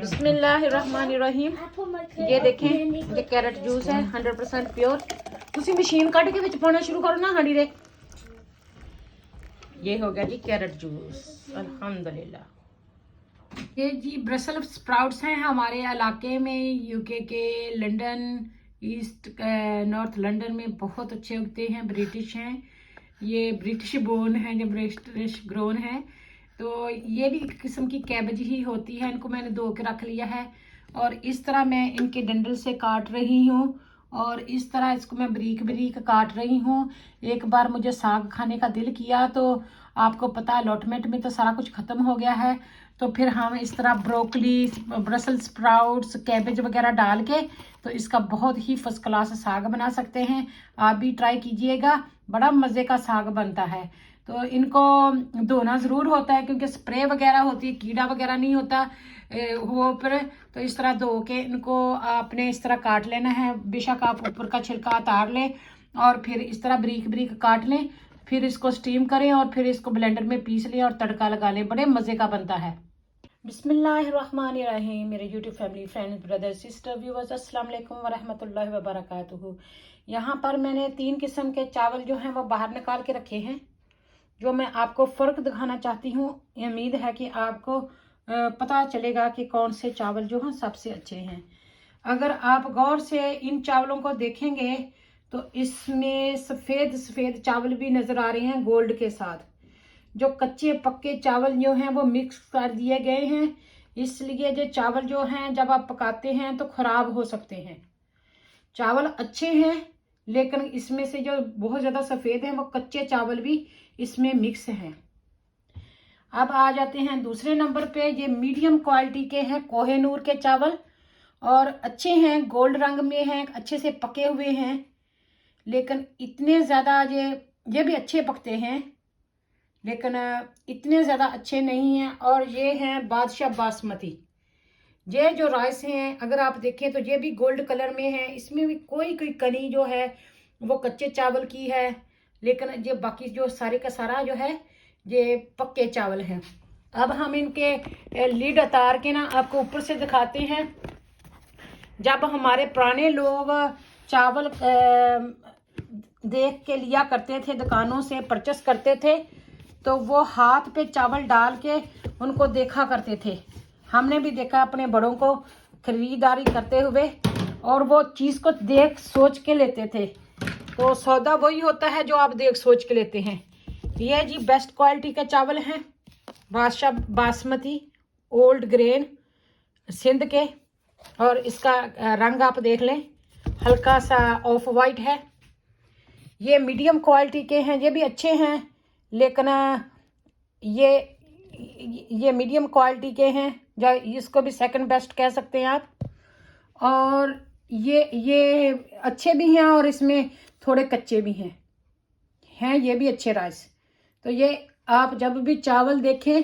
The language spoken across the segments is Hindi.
बिस्मिल्लाहिर्रहमानिर्रहीम। ये देखें, ये कैरेट जूस है 100% प्योर। तुसी मशीन कट के विच पाना शुरू करो ना हांडी दे। ये हो गया जी कैरेट जूस, अल्हम्दुलिल्लाह। ये जी ब्रसल स्प्राउट्स हैं हमारे इलाके में, यूके के लंदन ईस्ट नॉर्थ लंदन में बहुत अच्छे उगते हैं, ब्रिटिश हैं, ये ब्रिटिश बोर्न है, जो ब्रिटिश ग्रोन है। तो ये भी एक किस्म की कैबेज ही होती है। इनको मैंने धो के रख लिया है और इस तरह मैं इनके डंडल से काट रही हूँ और इस तरह इसको मैं बारीक बारीक काट रही हूँ। एक बार मुझे साग खाने का दिल किया तो आपको पता है अलॉटमेंट में तो सारा कुछ ख़त्म हो गया है, तो फिर हम इस तरह ब्रोकली, ब्रसल स्प्राउट्स, कैबेज वगैरह डाल के तो इसका बहुत ही फर्स्ट क्लास साग बना सकते हैं। आप भी ट्राई कीजिएगा, बड़ा मज़े का साग बनता है। तो इनको धोना ज़रूर होता है क्योंकि स्प्रे वगैरह होती है, कीड़ा वगैरह नहीं होता वो पर। तो इस तरह धो के इनको आपने इस तरह काट लेना है। बेशक आप ऊपर का छिलका उतार लें और फिर इस तरह बारीक बारीक काट लें, फिर इसको स्टीम करें और फिर इसको ब्लेंडर में पीस लें और तड़का लगा लें, बड़े मज़े का बनता है। बिस्मिल्लाहिर्रहमानिर्रहीम। मेरे YouTube family, friends, brother, sister, viewers, अस्सलाम वालेकुम वरहमतुल्लाहि वबरकातुहू। यहाँ पर मैंने 3 किस्म के चावल जो हैं वो बाहर निकाल के रखे हैं, जो मैं आपको फ़र्क दिखाना चाहती हूँ। उम्मीद है कि आपको पता चलेगा कि कौन से चावल जो हैं सबसे अच्छे हैं। अगर आप गौर से इन चावलों को देखेंगे तो इसमें सफ़ेद सफ़ेद चावल भी नज़र आ रहे हैं गोल्ड के साथ। जो कच्चे पक्के चावल जो हैं वो मिक्स कर दिए गए हैं, इसलिए जो चावल जो हैं जब आप पकाते हैं तो ख़राब हो सकते हैं। चावल अच्छे हैं लेकिन इसमें से जो बहुत ज़्यादा सफ़ेद हैं वो कच्चे चावल भी इसमें मिक्स हैं। अब आ जाते हैं दूसरे नंबर पे। ये मीडियम क्वालिटी के हैं कोहिनूर के चावल और अच्छे हैं, गोल्ड रंग में हैं, अच्छे से पके हुए हैं, लेकिन इतने ज़्यादा ये भी अच्छे पकते हैं लेकिन इतने ज़्यादा अच्छे नहीं हैं। और ये हैं बादशाह बासमती। ये जो राइस हैं अगर आप देखें तो ये भी गोल्ड कलर में है, इसमें भी कोई कोई कनी जो है वो कच्चे चावल की है, लेकिन ये बाकी जो सारे का सारा जो है ये पक्के चावल हैं। अब हम इनके लीड उतार के ना आपको ऊपर से दिखाते हैं। जब हमारे पुराने लोग चावल देख के लिया करते थे, दुकानों से परचेस करते थे, तो वो हाथ पे चावल डाल के उनको देखा करते थे। हमने भी देखा अपने बड़ों को खरीदारी करते हुए, और वो चीज़ को देख सोच के लेते थे। तो सौदा वही होता है जो आप देख सोच के लेते हैं। ये जी बेस्ट क्वालिटी के चावल हैं, बादशाह बासमती ओल्ड ग्रेन सिंध के, और इसका रंग आप देख लें हल्का सा ऑफ वाइट है। ये मीडियम क्वालिटी के हैं, ये भी अच्छे हैं लेकिन ये मीडियम क्वालिटी के हैं, जो इसको भी सेकंड बेस्ट कह सकते हैं आप। और ये अच्छे भी हैं और इसमें थोड़े कच्चे भी हैं ये भी अच्छे राइस। तो ये आप जब भी चावल देखें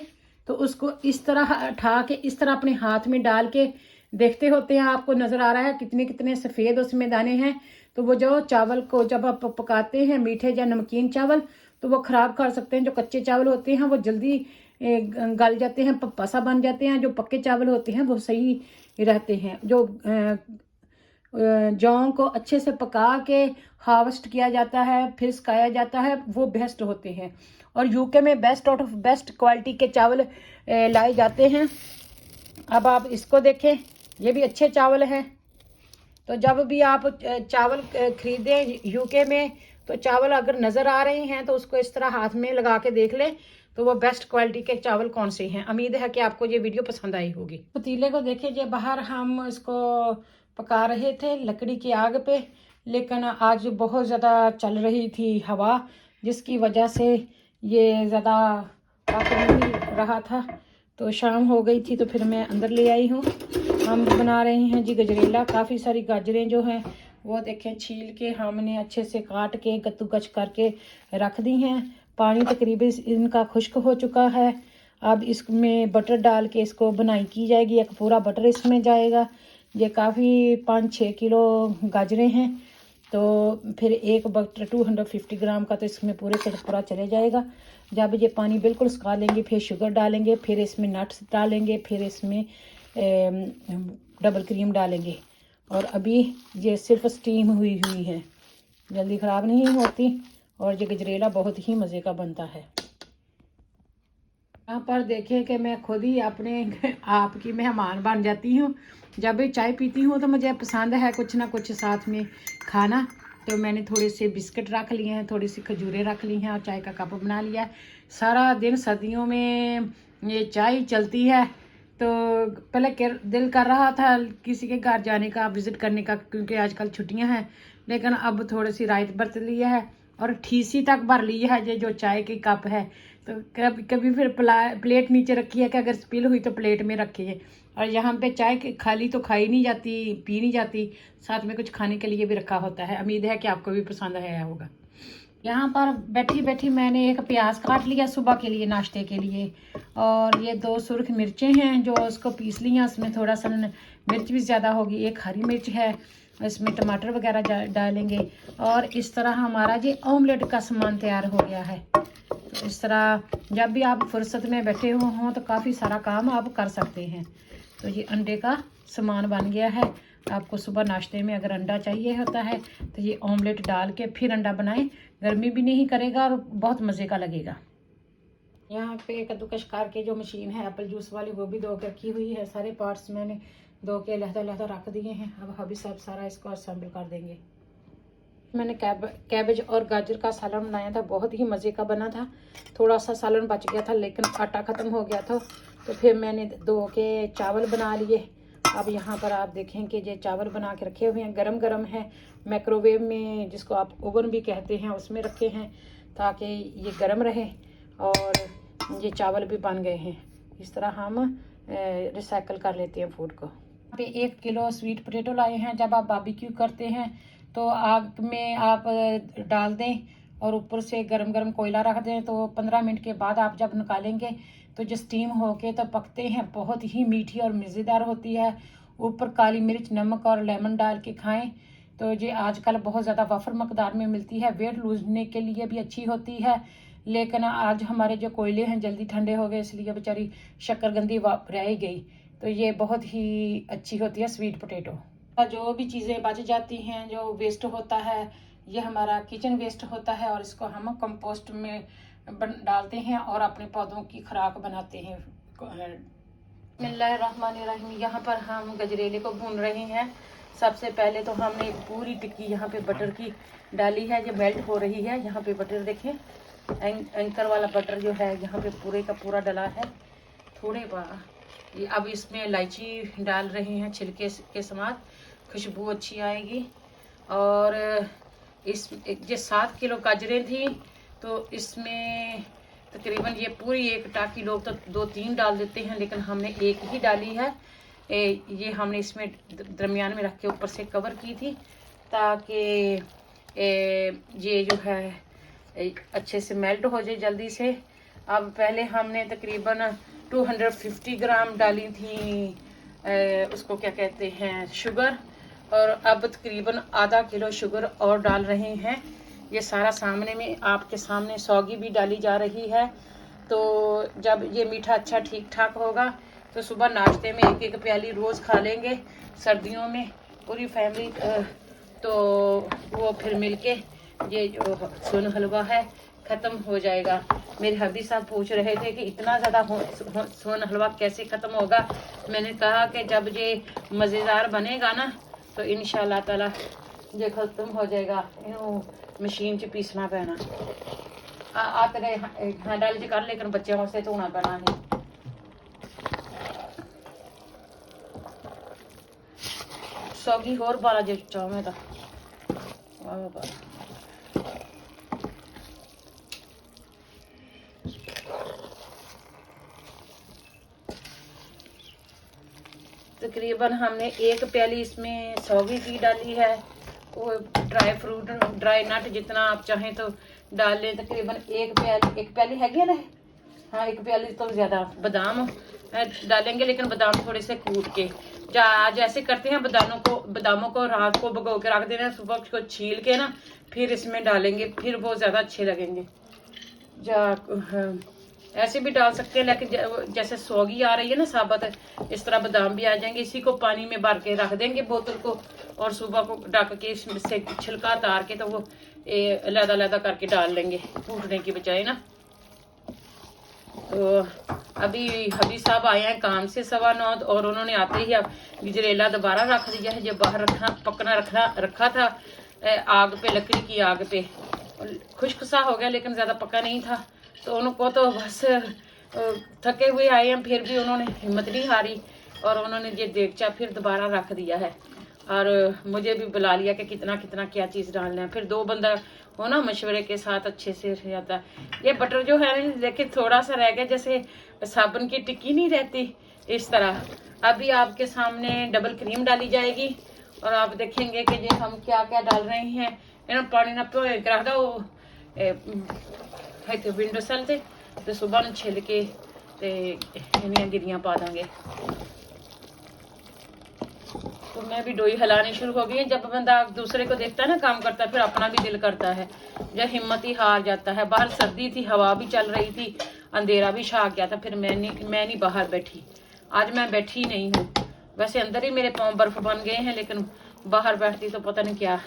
तो उसको इस तरह उठा के इस तरह अपने हाथ में डाल के देखते होते हैं, आपको नज़र आ रहा है कितने कितने सफ़ेद उसमें दाने हैं। तो वो जो चावल को जब आप पकाते हैं, मीठे या नमकीन चावल, तो वो ख़राब कर सकते हैं। जो कच्चे चावल होते हैं वो जल्दी गल जाते हैं, पप्पा सा बन जाते हैं। जो पक्के चावल होते हैं वो सही रहते हैं। जो जौ को अच्छे से पका के हार्वेस्ट किया जाता है, फिर सुखाया जाता है, वो बेस्ट होते हैं। और यूके में best out of best quality के चावल लाए जाते हैं। अब आप इसको देखें, ये भी अच्छे चावल हैं। तो जब भी आप चावल खरीदें यूके में, तो चावल अगर नज़र आ रहे हैं तो उसको इस तरह हाथ में लगा के देख लें तो वो बेस्ट क्वालिटी के चावल कौन से हैं। उम्मीद है कि आपको ये वीडियो पसंद आई होगी। पतीले को देखिए, ये बाहर हम इसको पका रहे थे लकड़ी की आग पे, लेकिन आज बहुत ज़्यादा चल रही थी हवा, जिसकी वजह से ये ज़्यादा पक नहीं रहा था। तो शाम हो गई थी तो फिर मैं अंदर ले आई हूँ। हम बना रहे हैं जी गजरेला। काफ़ी सारी गाजरें जो हैं वो देखें छील के हमने अच्छे से काट के गत्तू गच करके रख दी हैं। पानी तकरीबन इनका खुश्क हो चुका है। अब इसमें बटर डाल के इसको बनाई की जाएगी, एक पूरा बटर इसमें जाएगा। ये काफ़ी 5-6 किलो गाजरें हैं, तो फिर एक बटर 250 ग्राम का तो इसमें पूरे का पूरा चले जाएगा। जब ये पानी बिल्कुल सुखा लेंगे फिर शुगर डालेंगे, फिर इसमें नट्स डालेंगे, फिर इसमें डबल क्रीम डालेंगे। और अभी ये सिर्फ स्टीम हुई है, जल्दी ख़राब नहीं होती और ये गजरेला बहुत ही मज़े का बनता है। यहाँ पर देखें कि मैं खुद ही अपने आप की मेहमान बन जाती हूँ। जब भी चाय पीती हूँ तो मुझे पसंद है कुछ ना कुछ साथ में खाना। तो मैंने थोड़े से बिस्किट रख लिए हैं, थोड़ी सी खजूरें रख ली हैं और चाय का कप बना लिया है। सारा दिन सर्दियों में ये चाय चलती है। तो पहले दिल कर रहा था किसी के घर जाने का, विज़िट करने का, क्योंकि आजकल छुट्टियां हैं, लेकिन अब थोड़ी सी रायत बरत लिया है और ठीसी तक भर ली है ये जो चाय की कप है। तो कभी कभी फिर प्लेट नीचे रखी है कि अगर स्पिल हुई तो प्लेट में रखिए। और यहाँ पे चाय खाली तो खाई नहीं जाती, पी नहीं जाती, साथ में कुछ खाने के लिए भी रखा होता है। उम्मीद है कि आपको भी पसंद आया होगा। यहाँ पर बैठी बैठी मैंने एक प्याज काट लिया सुबह के लिए, नाश्ते के लिए। और ये 2 सुर्ख मिर्चें हैं जो उसको पीस ली हैं। उसमें थोड़ा सा मिर्च भी ज़्यादा होगी, 1 हरी मिर्च है, इसमें टमाटर वगैरह डालेंगे। और इस तरह हमारा ये ऑमलेट का सामान तैयार हो गया है। तो इस तरह जब भी आप फुर्सत में बैठे हों तो काफ़ी सारा काम आप कर सकते हैं। तो ये अंडे का सामान बन गया है। आपको सुबह नाश्ते में अगर अंडा चाहिए होता है तो ये ऑमलेट डाल के फिर अंडा बनाएं, गर्मी भी नहीं करेगा और बहुत मज़े का लगेगा। यहाँ पे कद्दूकश करके जो मशीन है एप्पल जूस वाली, वो भी धो के रखी हुई है। सारे पार्ट्स मैंने धो के लहदा रख दिए हैं। अब हबी साहब सारा इसको असेंबल कर देंगे। मैंने कैबेज और गाजर का सालन बनाया था, बहुत ही मज़े का बना था। थोड़ा सा सालन बच गया था लेकिन आटा ख़त्म हो गया था, तो फिर मैंने धो के चावल बना लिए। अब यहाँ पर आप देखें कि ये चावल बना के रखे हुए हैं, गरम गरम है। माइक्रोवेव में, जिसको आप ओवन भी कहते हैं, उसमें रखे हैं ताकि ये गरम रहे। और ये चावल भी बन गए हैं। इस तरह हम रिसाइकल कर लेते हैं फूड को। यहाँ पे 1 किलो स्वीट पोटैटो लाए हैं। जब आप बारबेक्यू करते हैं तो आग में आप डाल दें और ऊपर से गरम गरम कोयला रख दें। तो 15 मिनट के बाद आप जब निकालेंगे तो जो स्टीम होके तो पकते हैं, बहुत ही मीठी और मज़ेदार होती है। ऊपर काली मिर्च, नमक और लेमन डाल के खाएं। तो ये आजकल बहुत ज़्यादा वफर मकदार में मिलती है, वेट लूजने के लिए भी अच्छी होती है। लेकिन आज हमारे जो कोयले हैं जल्दी ठंडे हो गए, इसलिए बेचारी शक्करगंदी रह गई। तो ये बहुत ही अच्छी होती है स्वीट पोटैटो। जो भी चीज़ें बच जाती हैं, जो वेस्ट होता है, ये हमारा किचन वेस्ट होता है और इसको हम कंपोस्ट में डालते हैं और अपने पौधों की खुराक बनाते हैं। बिस्मिल्लाहिर्रहमानिर्रहीम। यहाँ पर हम गजरेले को भून रहे हैं। सबसे पहले तो हमने एक पूरी टिक्की यहाँ पे बटर की डाली है, जो मेल्ट हो रही है। यहाँ पे बटर देखें, एंकर वाला बटर जो है यहाँ पे पूरे का पूरा डला है। थोड़े अब इसमें इलायची डाल रहे हैं छिलके के साथ, खुशबू अच्छी आएगी। और इस ये 7 किलो गाजरें थी, तो इसमें तकरीबन ये पूरी 1 टाकी, लोग तो 2-3 डाल देते हैं, लेकिन हमने 1 ही डाली है। ये हमने इसमें दरमियान में रख के ऊपर से कवर की थी ताकि ये जो है अच्छे से मेल्ट हो जाए जल्दी से। अब पहले हमने तकरीबन 250 ग्राम डाली थी, उसको क्या कहते हैं, शुगर। और अब तकरीबन आधा किलो शुगर और डाल रहे हैं। ये सारा सामने में आपके सामने सौगी भी डाली जा रही है। तो जब ये मीठा अच्छा ठीक ठाक होगा तो सुबह नाश्ते में 1-1 प्याली रोज़ खा लेंगे सर्दियों में पूरी फैमिली। तो वो फिर मिलके ये जो सोन हलवा है ख़त्म हो जाएगा। मेरे हबी साहब पूछ रहे थे कि इतना ज़्यादा सोन हलवा कैसे ख़त्म होगा। मैंने कहा कि जब ये मज़ेदार बनेगा ना तो इंशाल्लाह ताला ये ख़त्म हो जाएगा। मशीन च पीसना पैना आते हैंडल च कर, लेकिन बच्चे वास्ते धोना पैना है। सौगी होर 12 जो चावें दा तकरीबन हमने 1 प्याली इसमें सौगी की डाली है। वो ड्राई फ्रूट, ड्राई नट जितना आप चाहें तो डाल लें। तकरीबन 1 प्याली है ना, हाँ 1 प्याली तो ज़्यादा बादाम डालेंगे, लेकिन बादाम थोड़े से कूट के जैसे करते हैं। बादामों को रात को भिगो के रख देना, सुबह को छील के ना फिर इसमें डालेंगे, फिर वो ज़्यादा अच्छे लगेंगे। ऐसे भी डाल सकते हैं, लेकिन जैसे सौगी आ रही है ना साबुत, इस तरह बादाम भी आ जाएंगे। इसी को पानी में भर के रख देंगे बोतल को, और सुबह को ढक के इसमें से छिलका उतार के तो वो अलग-अलग करके डाल लेंगे कूटने की बजाय ना। तो अभी हबी साहब आए हैं काम से 9:15, और उन्होंने आते ही अब गजरेला दोबारा रख दिया है। जो बाहर पकना रखा था आग पे, लकड़ी की आग पे, खुश्क सा हो गया लेकिन ज़्यादा पका नहीं था। तो उनको तो बस थके हुए आए हैं, फिर भी उन्होंने हिम्मत नहीं हारी और उन्होंने ये देगचा फिर दोबारा रख दिया है। और मुझे भी बुला लिया कि कितना कितना क्या चीज़ डालना है। फिर 2 बंदा हो ना, मशवरे के साथ अच्छे से हो जाता है। ये बटर जो है देखिए थोड़ा सा रह गया, जैसे साबुन की टिक्की नहीं रहती इस तरह। अभी आपके सामने डबल क्रीम डाली जाएगी और आप देखेंगे कि ये हम क्या क्या डाल रहे हैं। इन्होंने पानी ना प्यो रख दो विंडो सेल से, तो सुबह छिल के इन्हें गिरियां पा देंगे। तो मैं भी डोई हिलानी शुरू हो गई है। जब बंदा दूसरे को देखता है ना काम करता है, फिर अपना भी दिल करता है, जब हिम्मत ही हार जाता है। बाहर सर्दी थी, हवा भी चल रही थी, अंधेरा भी छा गया था, फिर मैं नहीं बाहर बैठी। आज मैं बैठी नहीं हूँ। वैसे अंदर ही मेरे पाँव बर्फ बन गए हैं, लेकिन बाहर बैठती तो पता नहीं क्या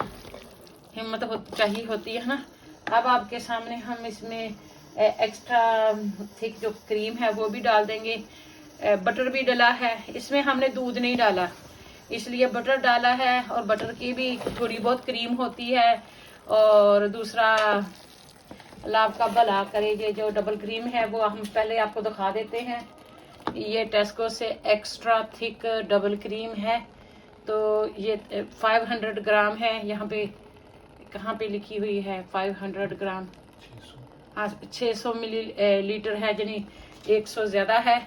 हिम्मत चाहिए होती है ना। अब आपके सामने हम इसमें एक्स्ट्रा थिक जो क्रीम है वो भी डाल देंगे। बटर भी डाला है इसमें, हमने दूध नहीं डाला इसलिए बटर डाला है। और बटर की भी थोड़ी बहुत क्रीम होती है। और दूसरा अल्लाह आपका भला करे, ये जो डबल क्रीम है वो हम पहले आपको दिखा देते हैं। ये टेस्को से एक्स्ट्रा थिक डबल क्रीम है। तो ये 500 ग्राम है। यहाँ पे कहाँ पे लिखी हुई है 500 ग्राम, हाँ 600 मिलीलीटर है, यानी 100 ज़्यादा है।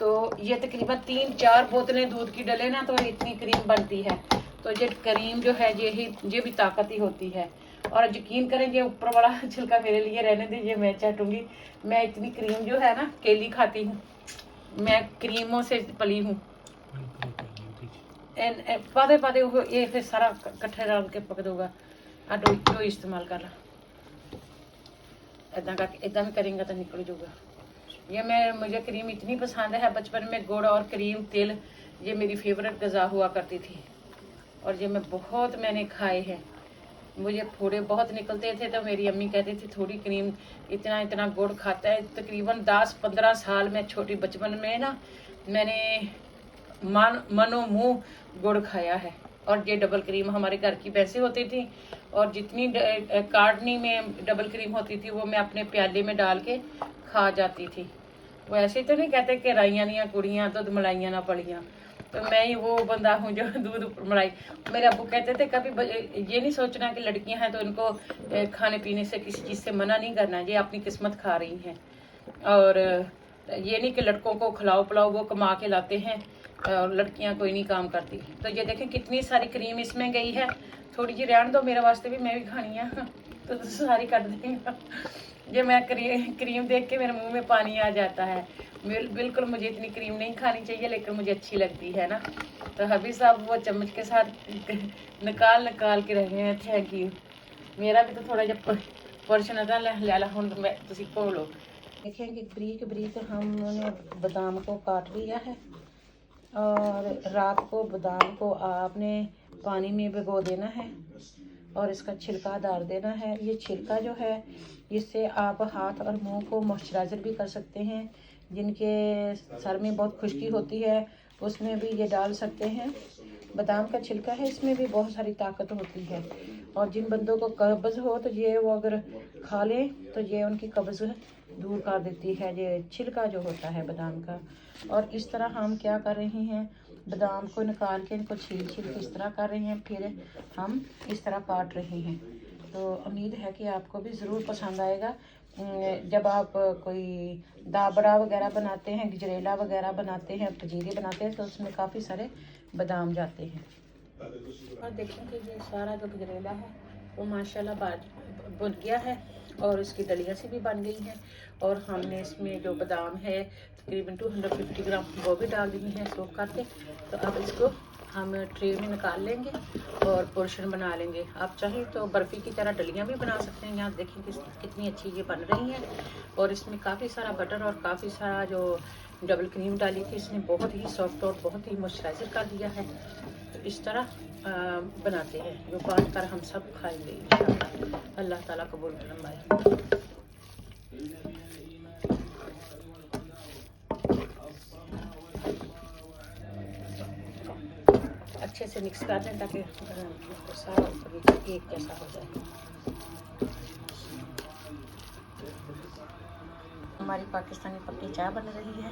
तो ये तकरीबन 3-4 बोतलें दूध की डले ना, तो इतनी क्रीम बनती है। तो ये क्रीम जो है ये भी ताकत ही होती है। और यकीन करें, ये ऊपर वाला छिलका मेरे लिए रहने दीजिए, मैं चाटूंगी। मैं इतनी क्रीम जो है ना केली खाती हूँ, मैं क्रीमों से पली हूँ। पादे पादे ये फिर सारा कट्ठे डाल के पक दूंगा। डो इस्तेमाल कर रहा इतना भी करेंगे तो निकल जाऊगा। ये मुझे क्रीम इतनी पसंद है। बचपन में गुड़ और क्रीम तेल ये मेरी फेवरेट गज़ा हुआ करती थी, और ये मैंने खाए हैं। मुझे फोड़े बहुत निकलते थे, तो मेरी अम्मी कहती थी थोड़ी क्रीम इतना इतना गुड़ खाता है। तकरीबन 10-15 साल में छोटी बचपन में ना मैंने मनो मुँह गुड़ खाया है। और ये डबल क्रीम हमारे घर की वैसे होती थी, और जितनी कार्डनी में डबल क्रीम होती थी वो मैं अपने प्याले में डाल के खा जाती थी। वो ऐसे तो नहीं कहते कि राइयां नहीं कुड़ियाँ दूध मलाइयाँ ना पड़ियाँ। तो मैं ही वो बंदा हूँ जो दूध मलाई। मेरे अब्बू कहते थे कभी ये नहीं सोचना कि लड़कियां हैं तो इनको खाने पीने से किसी चीज़ से मना नहीं करना, ये अपनी किस्मत खा रही हैं। और ये नहीं कि लड़कों को खिलाओ पिलाओ, वो कमा के लाते हैं और लड़कियां कोई नहीं काम करती। तो ये देखें कितनी सारी क्रीम इसमें गई है। थोड़ी जी रहने दो मेरे वास्ते भी, मैं भी खानी है तो सारी काट देंगे। ये मैं क्रीम देख के मेरे मुंह में पानी आ जाता है। बिल्कुल मुझे इतनी क्रीम नहीं खानी चाहिए, लेकिन मुझे अच्छी लगती है ना। तो हबी साहब वो चम्मच के साथ निकाल के रह गए हैं। Thank you. मेरा भी तो थोड़ा जब पोर्शन था ला हूँ मैं तुसी खोलो। देखेंगे बरीक बरीक हमने बादाम को काट लिया है, और रात को बादाम को आपने पानी में भिगो देना है और इसका छिलका डाल देना है। ये छिलका जो है इससे आप हाथ और मुंह को मॉइस्चराइज़र भी कर सकते हैं। जिनके सर में बहुत खुश्की होती है उसमें भी ये डाल सकते हैं। बादाम का छिलका है, इसमें भी बहुत सारी ताकत होती है। और जिन बंदों को कब्ज़ हो तो ये वो अगर खा लें तो ये उनकी कब्ज़ दूर कर देती है, ये छिलका जो होता है बादाम का। और इस तरह हम क्या कर रहे हैं, बादाम को निकाल के इनको छील के इस तरह कर रहे हैं, फिर हम इस तरह काट रहे हैं। तो उम्मीद है कि आपको भी ज़रूर पसंद आएगा। जब आप कोई दाबड़ा वगैरह बनाते हैं, गजरेला वगैरह बनाते हैं, पजीरी बनाते हैं, तो उसमें काफ़ी सारे बादाम जाते हैं। और देखेंगे ये सारा जो गजरेला है वो माशाल्लाह बन गया है, और इसकी दलिया से भी बन गई है। और हमने इसमें जो बादाम है तकरीबन 250 ग्राम वो भी डाल दी है सोख करके। तो अब इसको हम ट्रे में निकाल लेंगे और पोर्शन बना लेंगे। आप चाहें तो बर्फ़ी की तरह डलियाँ भी बना सकते हैं। यहाँ देखिए कितनी अच्छी ये बन रही हैं। और इसमें काफ़ी सारा बटर और काफ़ी सारा जो डबल क्रीम डाली थी, इसने बहुत ही सॉफ्ट और बहुत ही मॉइस्चराइज़र कर दिया है। तो इस तरह बनाते हैं, जो बांट कर हम सब खाएंगे इंशाअल्लाह। अल्लाह ताला कबूल फरमाए। अच्छे से मिक्स कर दें ताकि सारा ऊपर नीचे एक जैसा हो जाए। हमारी पाकिस्तानी पक्की चाय बन रही है,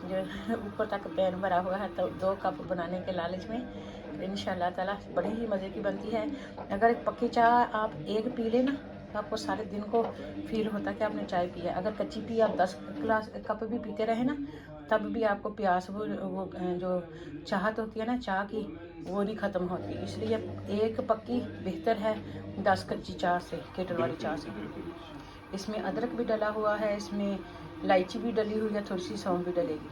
जो ऊपर तक पैन भरा हुआ है। तो 2 कप बनाने के लालच में इंशाअल्लाह ताला बड़ी ही मज़े की बनती है। अगर एक पक्की चाय आप एक पी लें ना, तो आपको सारे दिन को फील होता है कि आपने चाय पी है। अगर कच्ची पी आप 10 कप भी पीते रहे ना, तब भी आपको प्यास वो जो चाहत होती है ना चाय की, वो नहीं ख़त्म होती। इसलिए एक पक्की बेहतर है 10 कच्ची चाय से, केटल वाली चाय से। इसमें अदरक भी डला हुआ है, इसमें इलायची भी डली हुई है, थोड़ी सी सौंफ भी डलेगी।